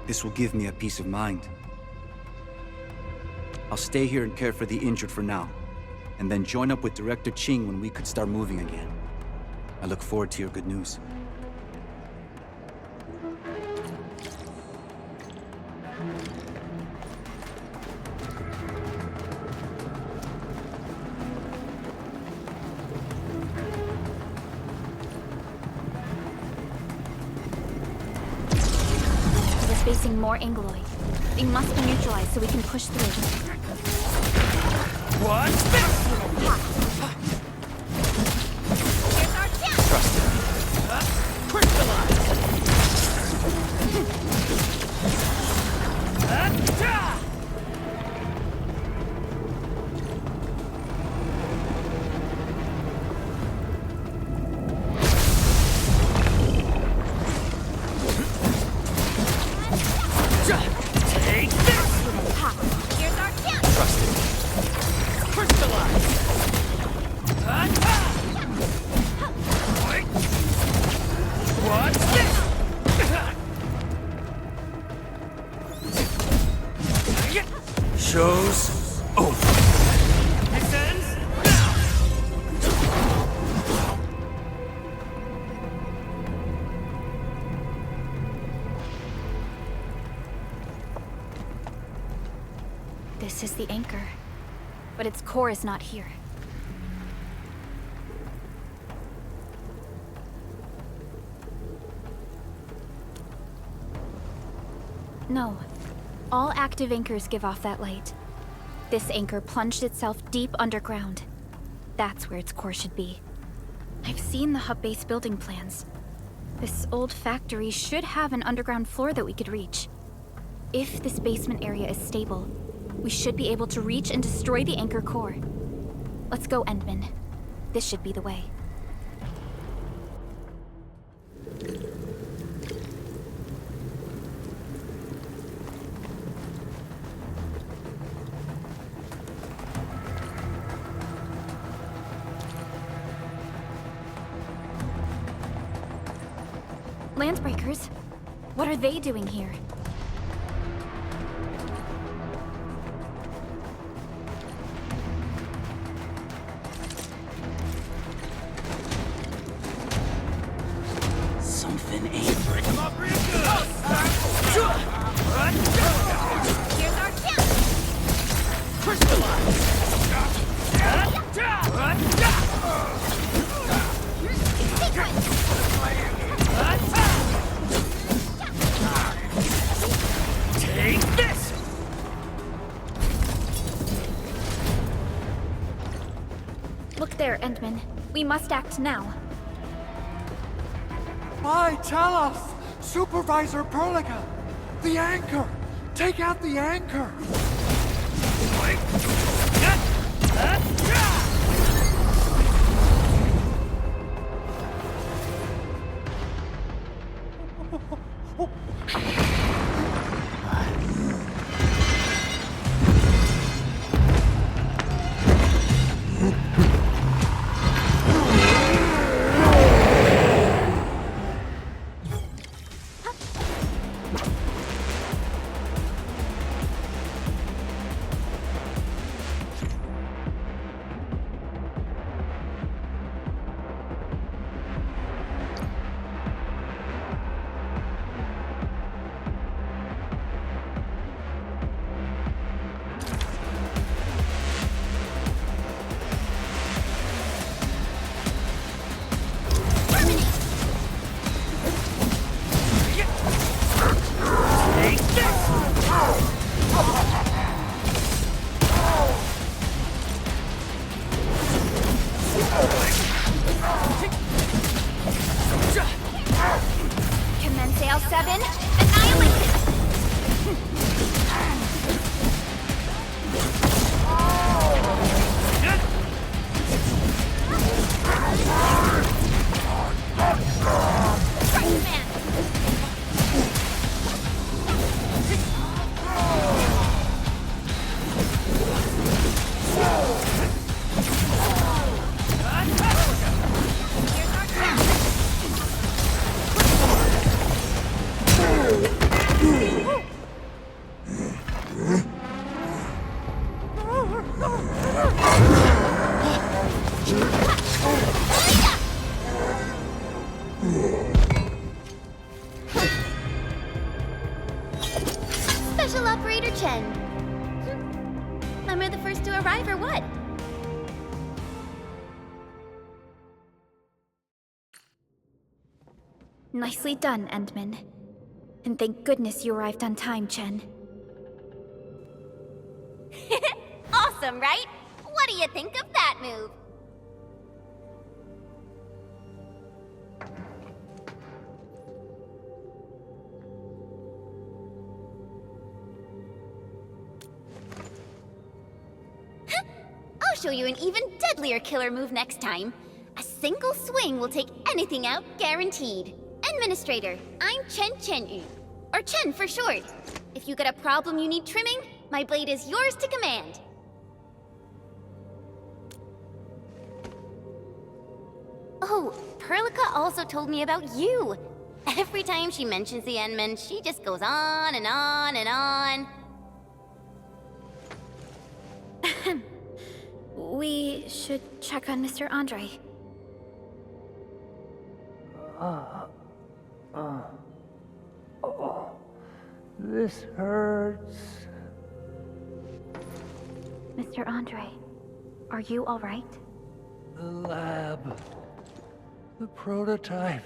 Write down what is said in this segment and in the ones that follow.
This will give me a peace of mind. I'll stay here and care for the injured for now, and then join up with Director Ching when we could start moving again. I look forward to your good news. Facing more Angloid. They must be neutralized so we can push through. What's this? Here's our chance! Trust it. Crystallize! Take this! Here's our chance! Trust it. Crystallize! What's this? Show's over. This ends now! This is the anchor, but its core is not here. No. All active anchors give off that light. This anchor plunged itself deep underground. That's where its core should be. I've seen the hub base building plans. This old factory should have an underground floor that we could reach. If this basement area is stable, we should be able to reach and destroy the anchor core. Let's go, Endman. This should be the way. Landbreakers? What are they doing here? Something ain't right. Come up real good! Here's our chance! Crystallize! Take this! Look there, Endman. We must act now. Why, tell us! Supervisor Perlica! The anchor! Take out the anchor! Special Operator Chen. Am I the first to arrive or what? Nicely done, Endman. And thank goodness you arrived on time, Chen. Awesome, right? What do you think of that move? I'll show you an even deadlier killer move next time. A single swing will take anything out, guaranteed. Administrator, I'm Chen Chen-yu, or Chen for short. If you got a problem you need trimming, my blade is yours to command. Oh, Perlica also told me about you. Every time she mentions the Endman, she just goes on and on and on. We should check on Mr. Andre. This hurts. Mr. Andre, are you all right? The lab. The prototype.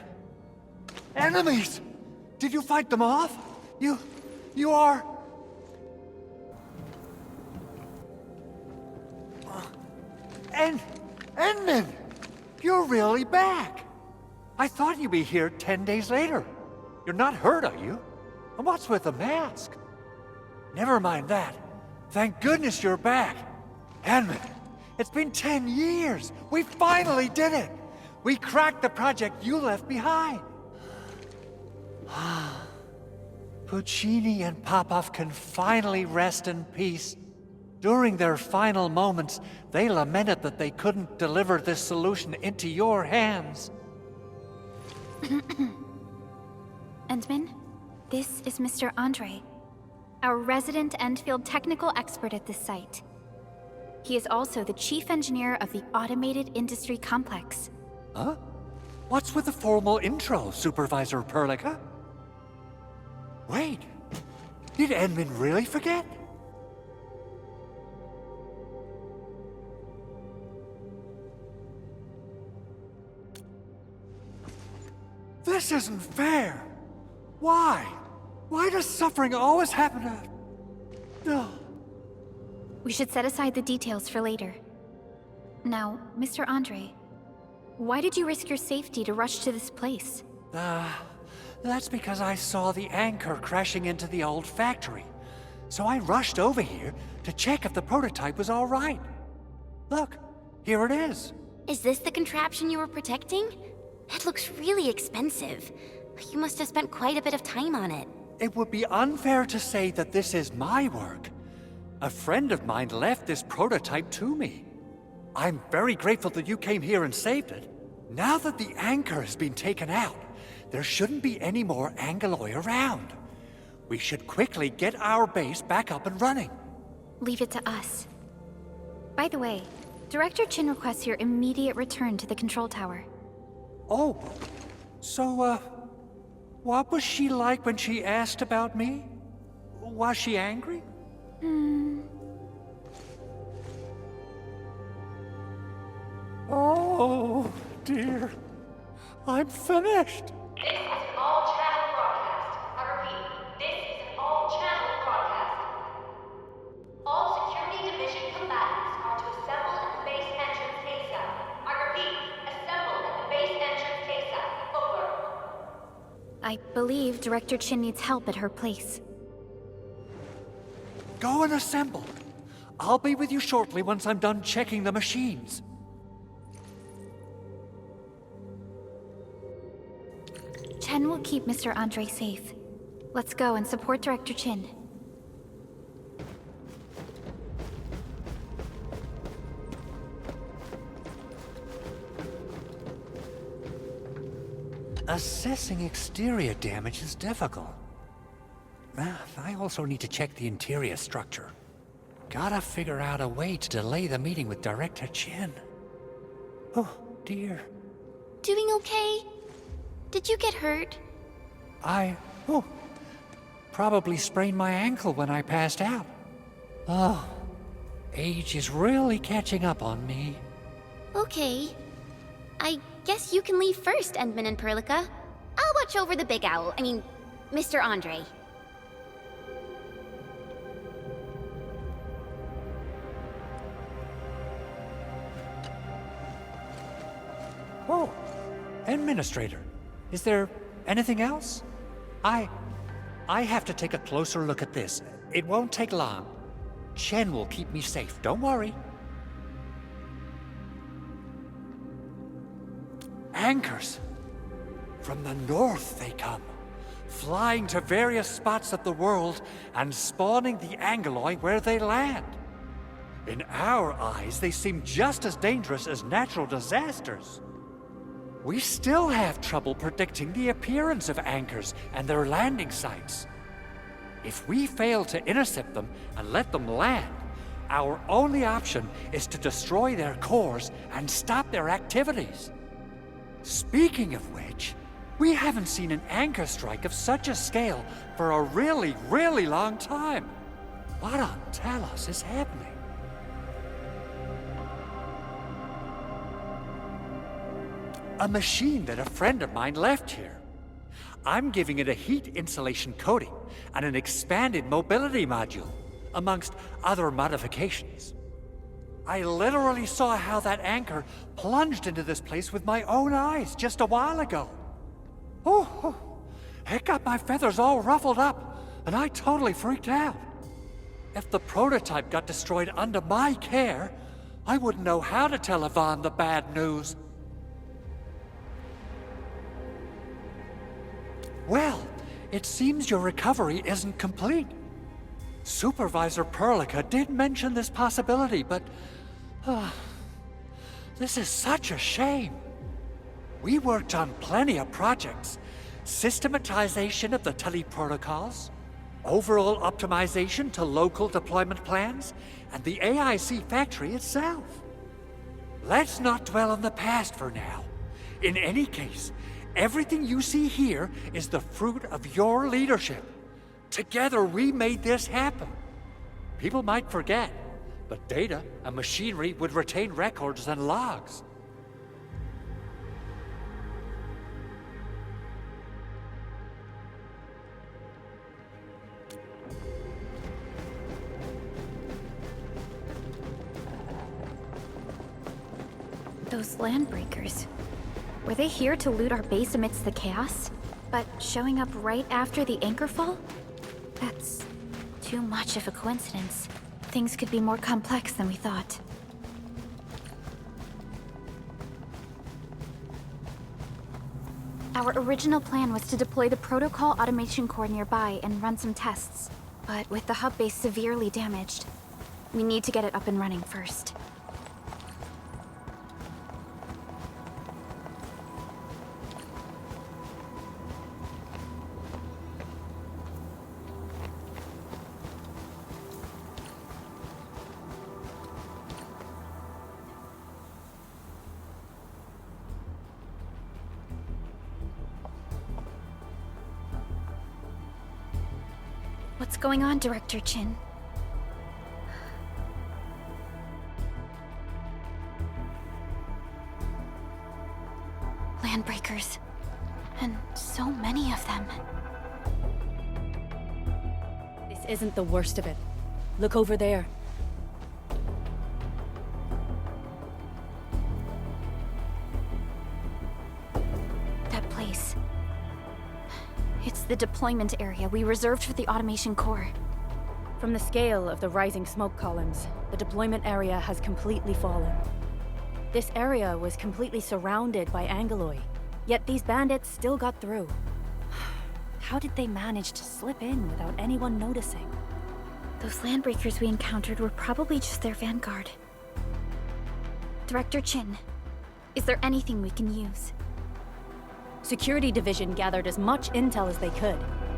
Enemies! Did you fight them off? You are... Endman! You're really back! I thought you'd be here 10 days later. You're not hurt, are you? And what's with the mask? Never mind that. Thank goodness you're back. Endman, it's been 10 years. We finally did it. We cracked the project you left behind. Puccini and Popov can finally rest in peace. During their final moments, they lamented that they couldn't deliver this solution into your hands. Endman, this is Mr. Andre, our resident Endfield technical expert at this site. He is also the chief engineer of the Automated Industry Complex. Huh? What's with the formal intro, Supervisor Perlica? Wait, did Endman really forget? This isn't fair. Why? Why does suffering always happen to... No. We should set aside the details for later. Now, Mr. Andre, why did you risk your safety to rush to this place? That's because I saw the anchor crashing into the old factory. So I rushed over here to check if the prototype was all right. Look, here it is. Is this the contraption you were protecting? It looks really expensive. You must have spent quite a bit of time on it. It would be unfair to say that this is my work. A friend of mine left this prototype to me. I'm very grateful that you came here and saved it. Now that the anchor has been taken out, there shouldn't be any more Angaloi around. We should quickly get our base back up and running. Leave it to us. By the way, Director Chin requests your immediate return to the control tower. Oh, so, what was she like when she asked about me? Was she angry? Oh, dear. I'm finished. This is an all-channel broadcast. I repeat, this is an all-channel broadcast. All Security Division combatants are to assemble at the base entrance ASAP. I repeat, assemble at the base entrance ASAP. Over. I believe Director Chin needs help at her place. Go and assemble. I'll be with you shortly once I'm done checking the machines. Chen will keep Mr. Andre safe. Let's go and support Director Chin. Assessing exterior damage is difficult. I also need to check the interior structure. Gotta figure out a way to delay the meeting with Director Chin. Oh, dear. Doing okay? Did you get hurt? Oh, probably sprained my ankle when I passed out. Oh, age is really catching up on me. Okay. I guess you can leave first, Endman and Perlica. I'll watch over the Big Owl. I mean, Mr. Andre. Oh, Administrator, is there anything else? I have to take a closer look at this. It won't take long. Chen will keep me safe, don't worry. Anchors. From the north they come, flying to various spots of the world and spawning the Angeloi where they land. In our eyes, they seem just as dangerous as natural disasters. We still have trouble predicting the appearance of anchors and their landing sites. If we fail to intercept them and let them land, our only option is to destroy their cores and stop their activities. Speaking of which, we haven't seen an anchor strike of such a scale for a really, really long time. What on Talos is happening? A machine that a friend of mine left here. I'm giving it a heat insulation coating and an expanded mobility module, amongst other modifications. I literally saw how that anchor plunged into this place with my own eyes just a while ago. Oh, it got my feathers all ruffled up, and I totally freaked out. If the prototype got destroyed under my care, I wouldn't know how to tell Yvonne the bad news. Well, it seems your recovery isn't complete. Supervisor Perlica did mention this possibility, but... this is such a shame. We worked on plenty of projects. Systematization of the teleprotocols, overall optimization to local deployment plans, and the AIC factory itself. Let's not dwell on the past for now. In any case, everything you see here is the fruit of your leadership. Together we made this happen. People might forget, but data and machinery would retain records and logs. Those landbreakers. Were they here to loot our base amidst the chaos? But showing up right after the anchor fall? That's too much of a coincidence. Things could be more complex than we thought. Our original plan was to deploy the protocol automation core nearby and run some tests. But with the hub base severely damaged, we need to get it up and running first. What's going on, Director Chin? Landbreakers. And so many of them. This isn't the worst of it. Look over there. That place. It's the deployment area we reserved for the automation core. From the scale of the rising smoke columns, the deployment area has completely fallen. This area was completely surrounded by Angeloi, yet these bandits still got through. How did they manage to slip in without anyone noticing? Those landbreakers we encountered were probably just their vanguard. Director Chin, is there anything we can use? Security Division gathered as much intel as they could.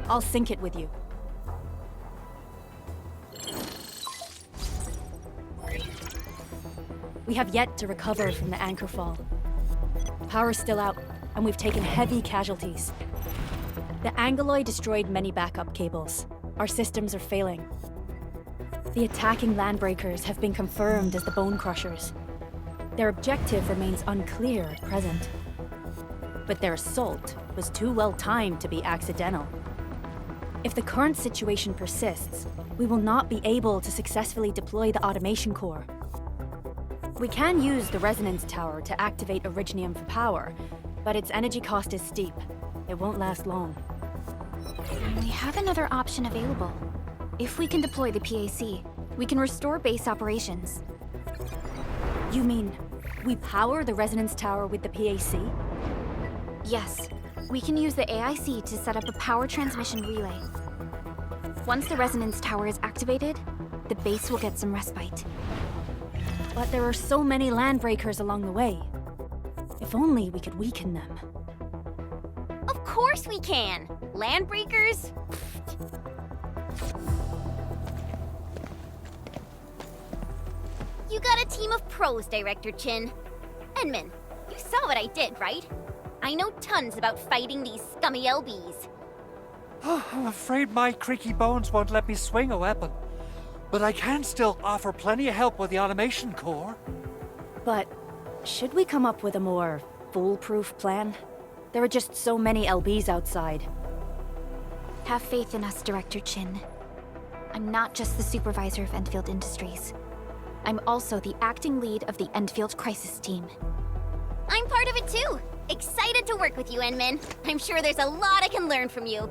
I'll sync it with you. We have yet to recover from the anchor fall. Power's still out, and we've taken heavy casualties. The Angoloi destroyed many backup cables. Our systems are failing. The attacking landbreakers have been confirmed as the Bone Crushers. Their objective remains unclear at present. But their assault was too well timed to be accidental. If the current situation persists, we will not be able to successfully deploy the automation core. We can use the resonance tower to activate Originium for power, but its energy cost is steep. It won't last long. We have another option available. If we can deploy the PAC, we can restore base operations. You mean, we power the resonance tower with the PAC? Yes, we can use the AIC to set up a power transmission relay. Once the resonance tower is activated, the base will get some respite. But there are so many landbreakers along the way. If only we could weaken them. Of course we can! Landbreakers? You got a team of pros, Director Chin. Edmund, you saw what I did, right? I know tons about fighting these scummy LBs. I'm afraid my creaky bones won't let me swing a weapon. But I can still offer plenty of help with the automation core. But should we come up with a more foolproof plan? There are just so many LBs outside. Have faith in us, Director Chin. I'm not just the supervisor of Endfield Industries. I'm also the acting lead of the Endfield Crisis Team. I'm part of it too. Excited to work with you, Enmin. I'm sure there's a lot I can learn from you.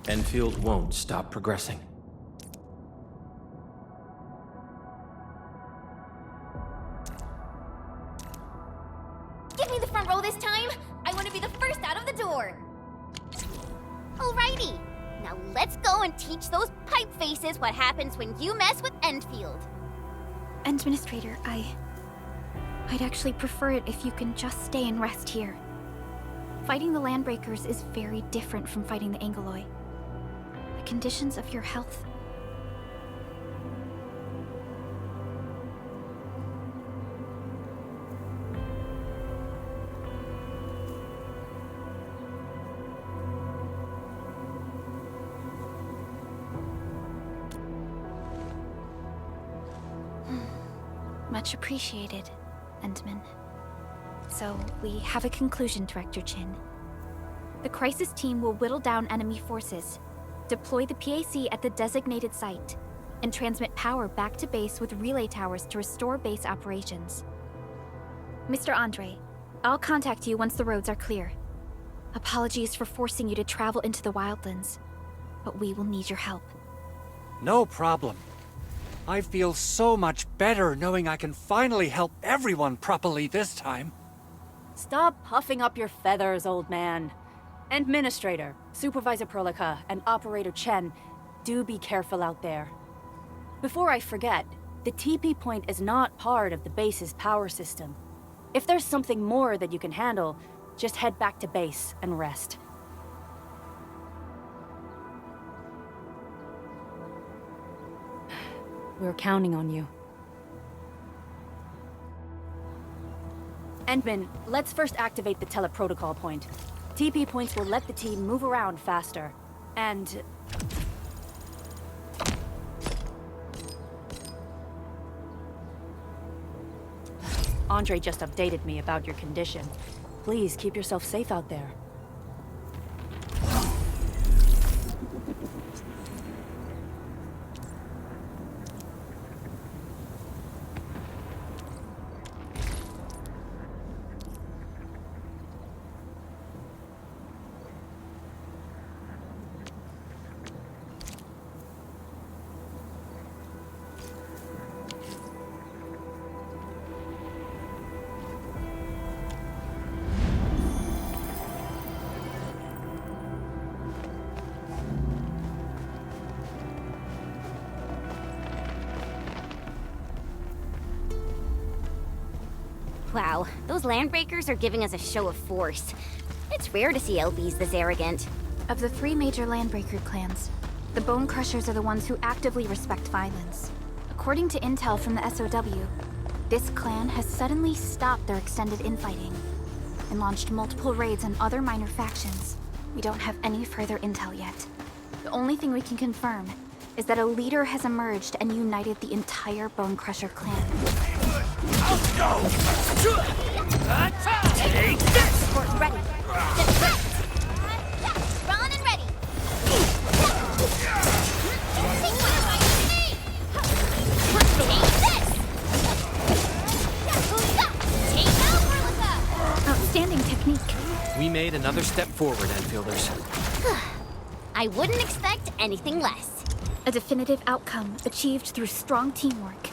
Enfield won't stop progressing. Give me the front row this time. I want to be the first out of the door. Alrighty. Now let's go and teach those pipe faces what happens when you mess with Endfield. Administrator, I'd actually prefer it if you can just stay and rest here. Fighting the Landbreakers is very different from fighting the Angoloi. The conditions of your health... Much appreciated, Endman. So, we have a conclusion, Director Chin. The Crisis Team will whittle down enemy forces, deploy the PAC at the designated site, and transmit power back to base with relay towers to restore base operations. Mr. Andre, I'll contact you once the roads are clear. Apologies for forcing you to travel into the wildlands, but we will need your help. No problem. I feel so much better knowing I can finally help everyone properly this time. Stop puffing up your feathers, old man. Administrator, Supervisor Perlica, and Operator Chen, do be careful out there. Before I forget, the TP point is not part of the base's power system. If there's something more that you can handle, just head back to base and rest. We're counting on you. Endman, let's first activate the teleprotocol point. TP points will let the team move around faster. And... Andre just updated me about your condition. Please keep yourself safe out there. Wow, those Landbreakers are giving us a show of force. It's rare to see LBs this arrogant. Of the 3 major Landbreaker clans, the Bone Crushers are the ones who actively respect violence. According to intel from the SOW, this clan has suddenly stopped their extended infighting and launched multiple raids on other minor factions. We don't have any further intel yet. The only thing we can confirm is that a leader has emerged and united the entire Bone Crusher clan. Take this! We're ready. Drawn and ready. Outstanding technique. We made another step forward, Enfielders. I wouldn't expect anything less. A definitive outcome achieved through strong teamwork.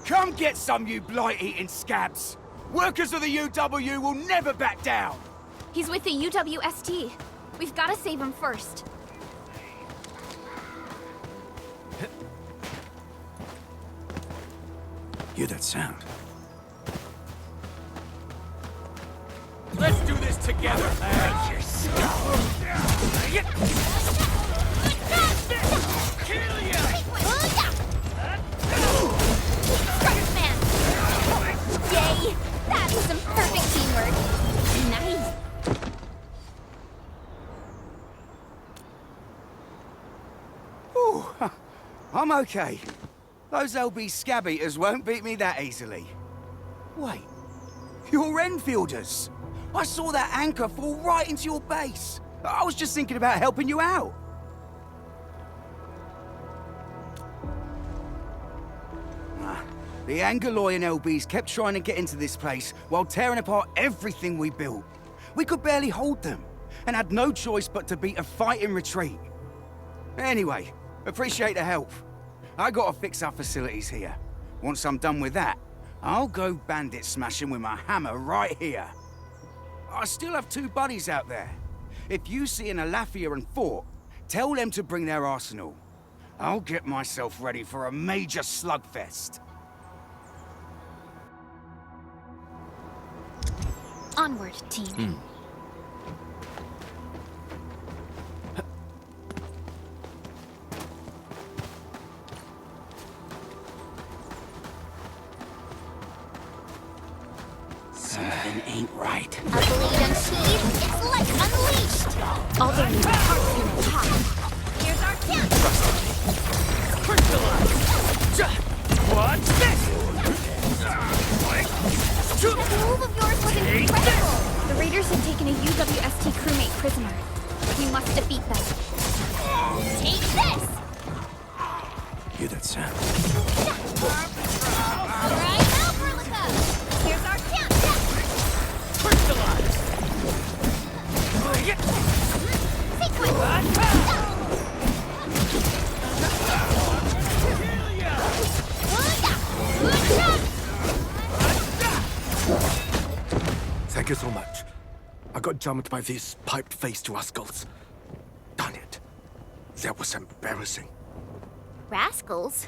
Come get some, you blight-eating scabs! Workers of the UW will never back down! He's with the UWST. We've got to save him first. Hear that sound? Let's do this together, lads! Your skull! Kill ya! Man. Yay! That was some perfect teamwork. Nice. Ooh, I'm okay. Those LB scab eaters won't beat me that easily. Wait, you're Enfielders. I saw that anchor fall right into your base. I was just thinking about helping you out. The Angaloy and LBs kept trying to get into this place while tearing apart everything we built. We could barely hold them, and had no choice but to beat a fight in retreat. Anyway, appreciate the help. I gotta fix our facilities here. Once I'm done with that, I'll go bandit smashing with my hammer right here. I still have 2 buddies out there. If you see an Alafia and Fort, tell them to bring their arsenal. I'll get myself ready for a major slugfest. Onward, team. Something ain't right. A blade unsheathed, it's like unleashed. All there is parts in the top. Here's our chance. What's this? That move of yours was incredible. The raiders have taken a UWST crewmate prisoner. We must defeat them. Take this. Hear that sound? Right now, Verlica. Here's our chance. Thank you so much. I got jumped by these piped-faced rascals. Darn it. That was embarrassing. Rascals?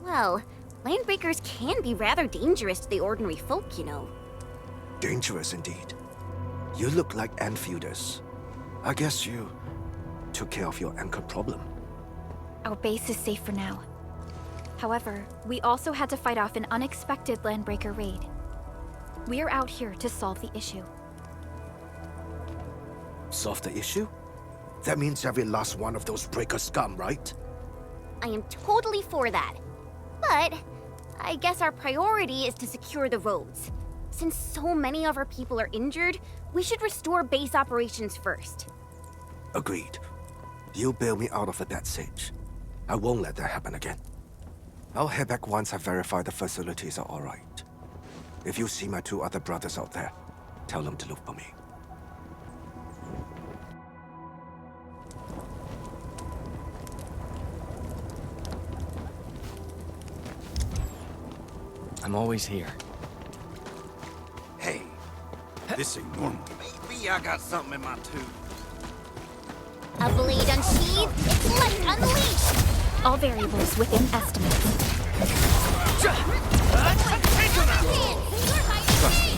Well, Landbreakers can be rather dangerous to the ordinary folk, you know. Dangerous indeed. You look like Enfielders. I guess you took care of your anchor problem. Our base is safe for now. However, we also had to fight off an unexpected Landbreaker raid. We're out here to solve the issue. Solve the issue? That means every last one of those breaker scum, right? I am totally for that. But I guess our priority is to secure the roads. Since so many of our people are injured, we should restore base operations first. Agreed. You bail me out of a dead sage. I won't let that happen again. I'll head back once I verify the facilities are all right. If you see my 2 other brothers out there, tell them to look for me. I'm always here. Hey, this ain't normal. Maybe I got something in my tooth. A blade unsheathed, it's like unleashed! All variables within estimates. Trust me.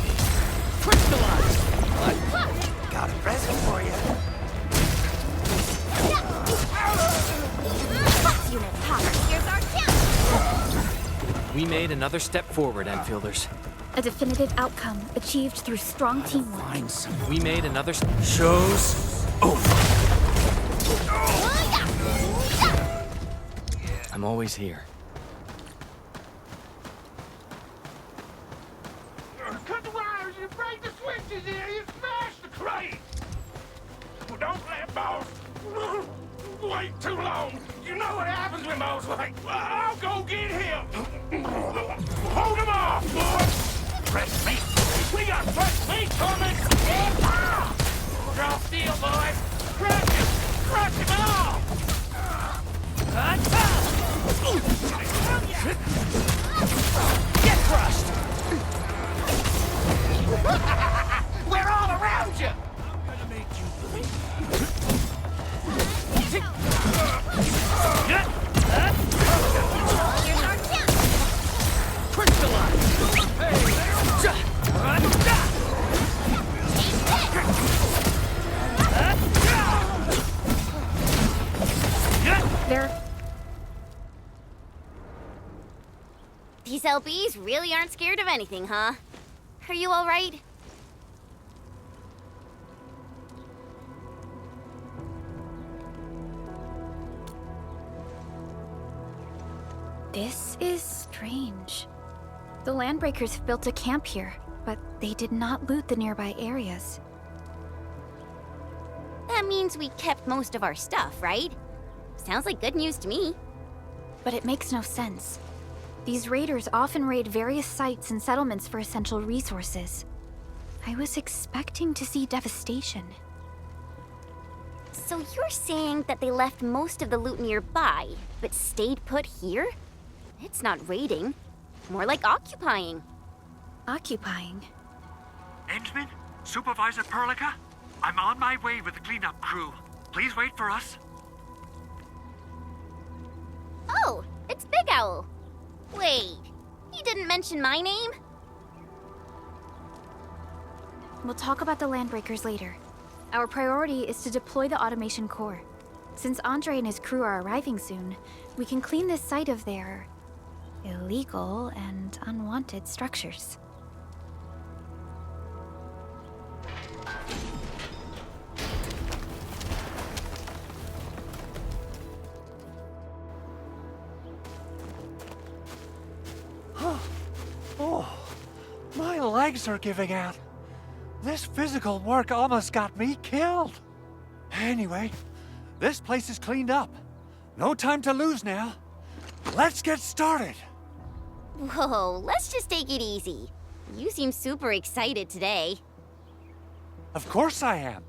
Crystallize! Got a present for you. Unit power. Here's our chance. We made another step forward, Enfielders. A definitive outcome achieved through strong teamwork. Find some. We made another Show's over. I'm always here. Cut the wires, you break the switches here, you smash the crate! Well, don't let boss wait too long. You know what happens when boss wait. I'll go get him. Hold him off, boys! Fresh meat! We got fresh meat coming! Draw steel, boys! Crush him! Crush him off! Get crushed! We're all around you! I'm gonna make you bleed. Here's our chance. Crystallize! There. These LBs really aren't scared of anything, huh? Are you all right? This is strange. The Landbreakers have built a camp here, but they did not loot the nearby areas. That means we kept most of our stuff, right? Sounds like good news to me. But it makes no sense. These raiders often raid various sites and settlements for essential resources. I was expecting to see devastation. So you're saying that they left most of the loot nearby, but stayed put here? It's not raiding. More like occupying. Occupying? Endman? Supervisor Perlica? I'm on my way with the cleanup crew. Please wait for us. Oh, it's Big Owl. Wait, you didn't mention my name? We'll talk about the Landbreakers later. Our priority is to deploy the automation core. Since Andre and his crew are arriving soon, we can clean this site of their illegal and unwanted structures. Oh, my legs are giving out. This physical work almost got me killed. Anyway, this place is cleaned up. No time to lose now. Let's get started. Whoa, let's just take it easy. You seem super excited today. Of course I am.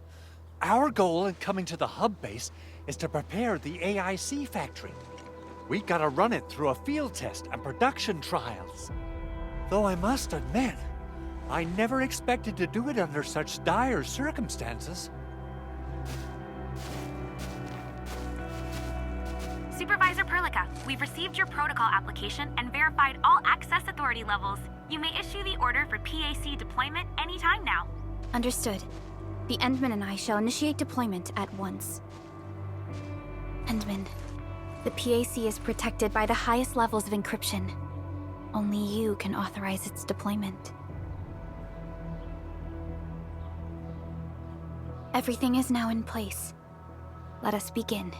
Our goal in coming to the hub base is to prepare the AIC factory. We gotta run it through a field test and production trials. Though I must admit, I never expected to do it under such dire circumstances. Supervisor Perlica, we've received your protocol application and verified all access authority levels. You may issue the order for PAC deployment anytime now. Understood. The Endman and I shall initiate deployment at once. Endman, the PAC is protected by the highest levels of encryption. Only you can authorize its deployment. Everything is now in place. Let us begin.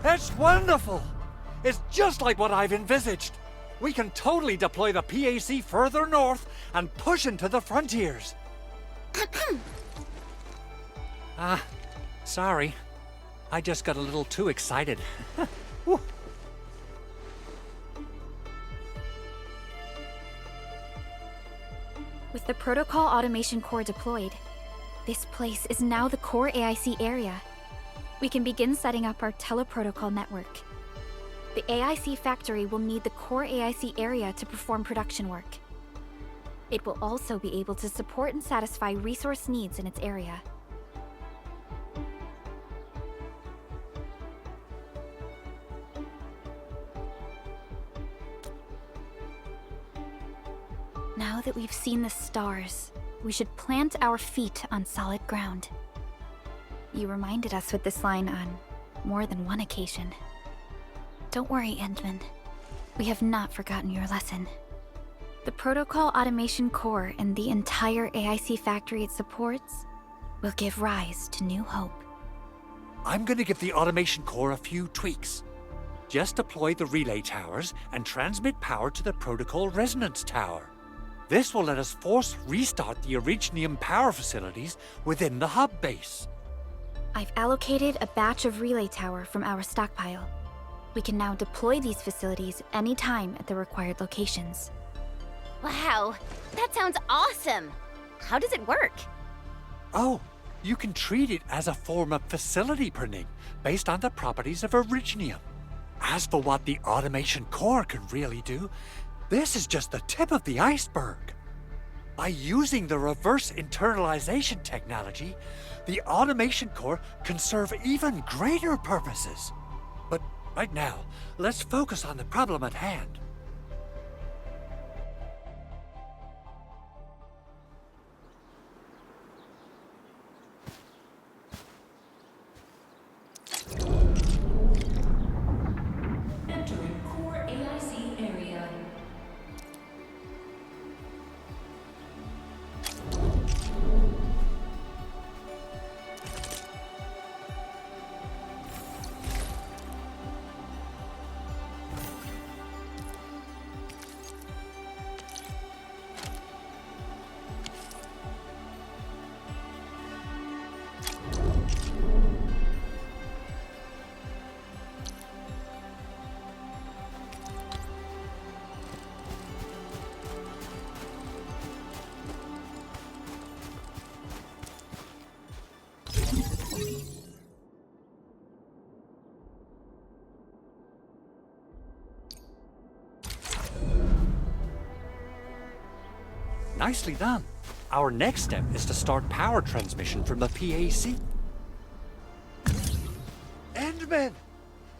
That's wonderful! It's just like what I've envisaged. We can totally deploy the PAC further north and push into the frontiers. Sorry. I just got a little too excited. Whew. With the Protocol Automation Core deployed, this place is now the core AIC area. We can begin setting up our teleprotocol network. The AIC factory will need the core AIC area to perform production work. It will also be able to support and satisfy resource needs in its area. Now that we've seen the stars, we should plant our feet on solid ground. You reminded us with this line on more than one occasion. Don't worry, Endman. We have not forgotten your lesson. The Protocol Automation Core and the entire AIC factory it supports will give rise to new hope. I'm gonna give the Automation Core a few tweaks. Just deploy the relay towers and transmit power to the Protocol Resonance Tower. This will let us force restart the Originium power facilities within the hub base. I've allocated a batch of relay tower from our stockpile. We can now deploy these facilities anytime at the required locations. Wow, that sounds awesome! How does it work? Oh, you can treat it as a form of facility printing based on the properties of Originium. As for what the Automation Core can really do, this is just the tip of the iceberg. By using the reverse internalization technology, the Automation Core can serve even greater purposes. But right now, let's focus on the problem at hand. Entering core AIC area. Nicely done. Our next step is to start power transmission from the PAC. Endman!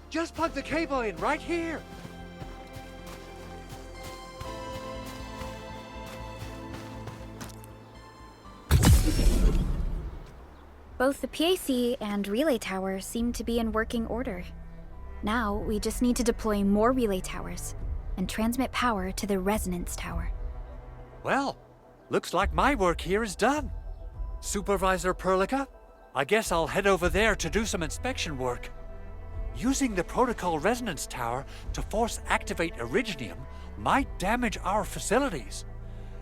Just plug the cable in right here. Both the PAC and relay tower seem to be in working order. Now, we just need to deploy more relay towers and transmit power to the resonance tower. Well, looks like my work here is done. Supervisor Perlica, I guess I'll head over there to do some inspection work. Using the Protocol Resonance Tower to force activate Originium might damage our facilities.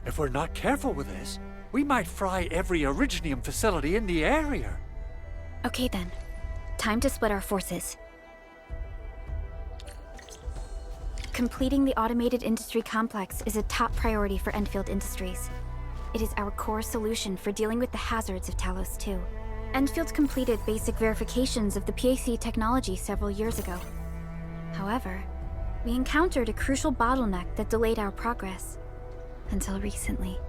If we're not careful with this, we might fry every Originium facility in the area. Okay then, time to split our forces. Completing the automated industry complex is a top priority for Endfield Industries. It is our core solution for dealing with the hazards of Talos 2. Endfield completed basic verifications of the PAC technology several years ago. However, we encountered a crucial bottleneck that delayed our progress. Until recently.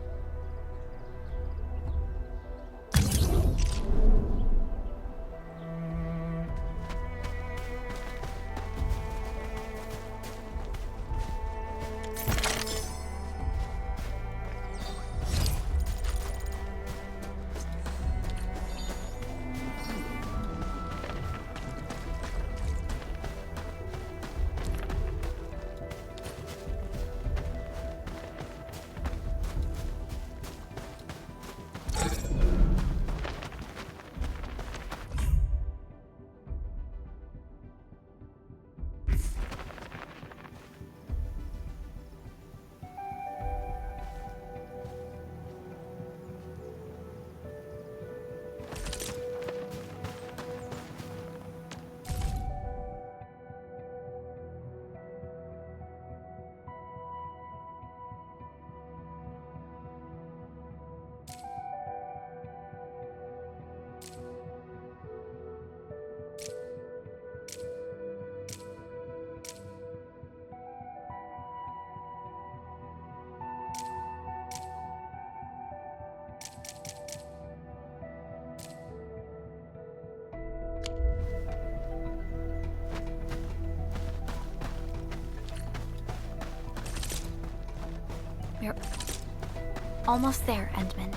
We're almost there, Endman.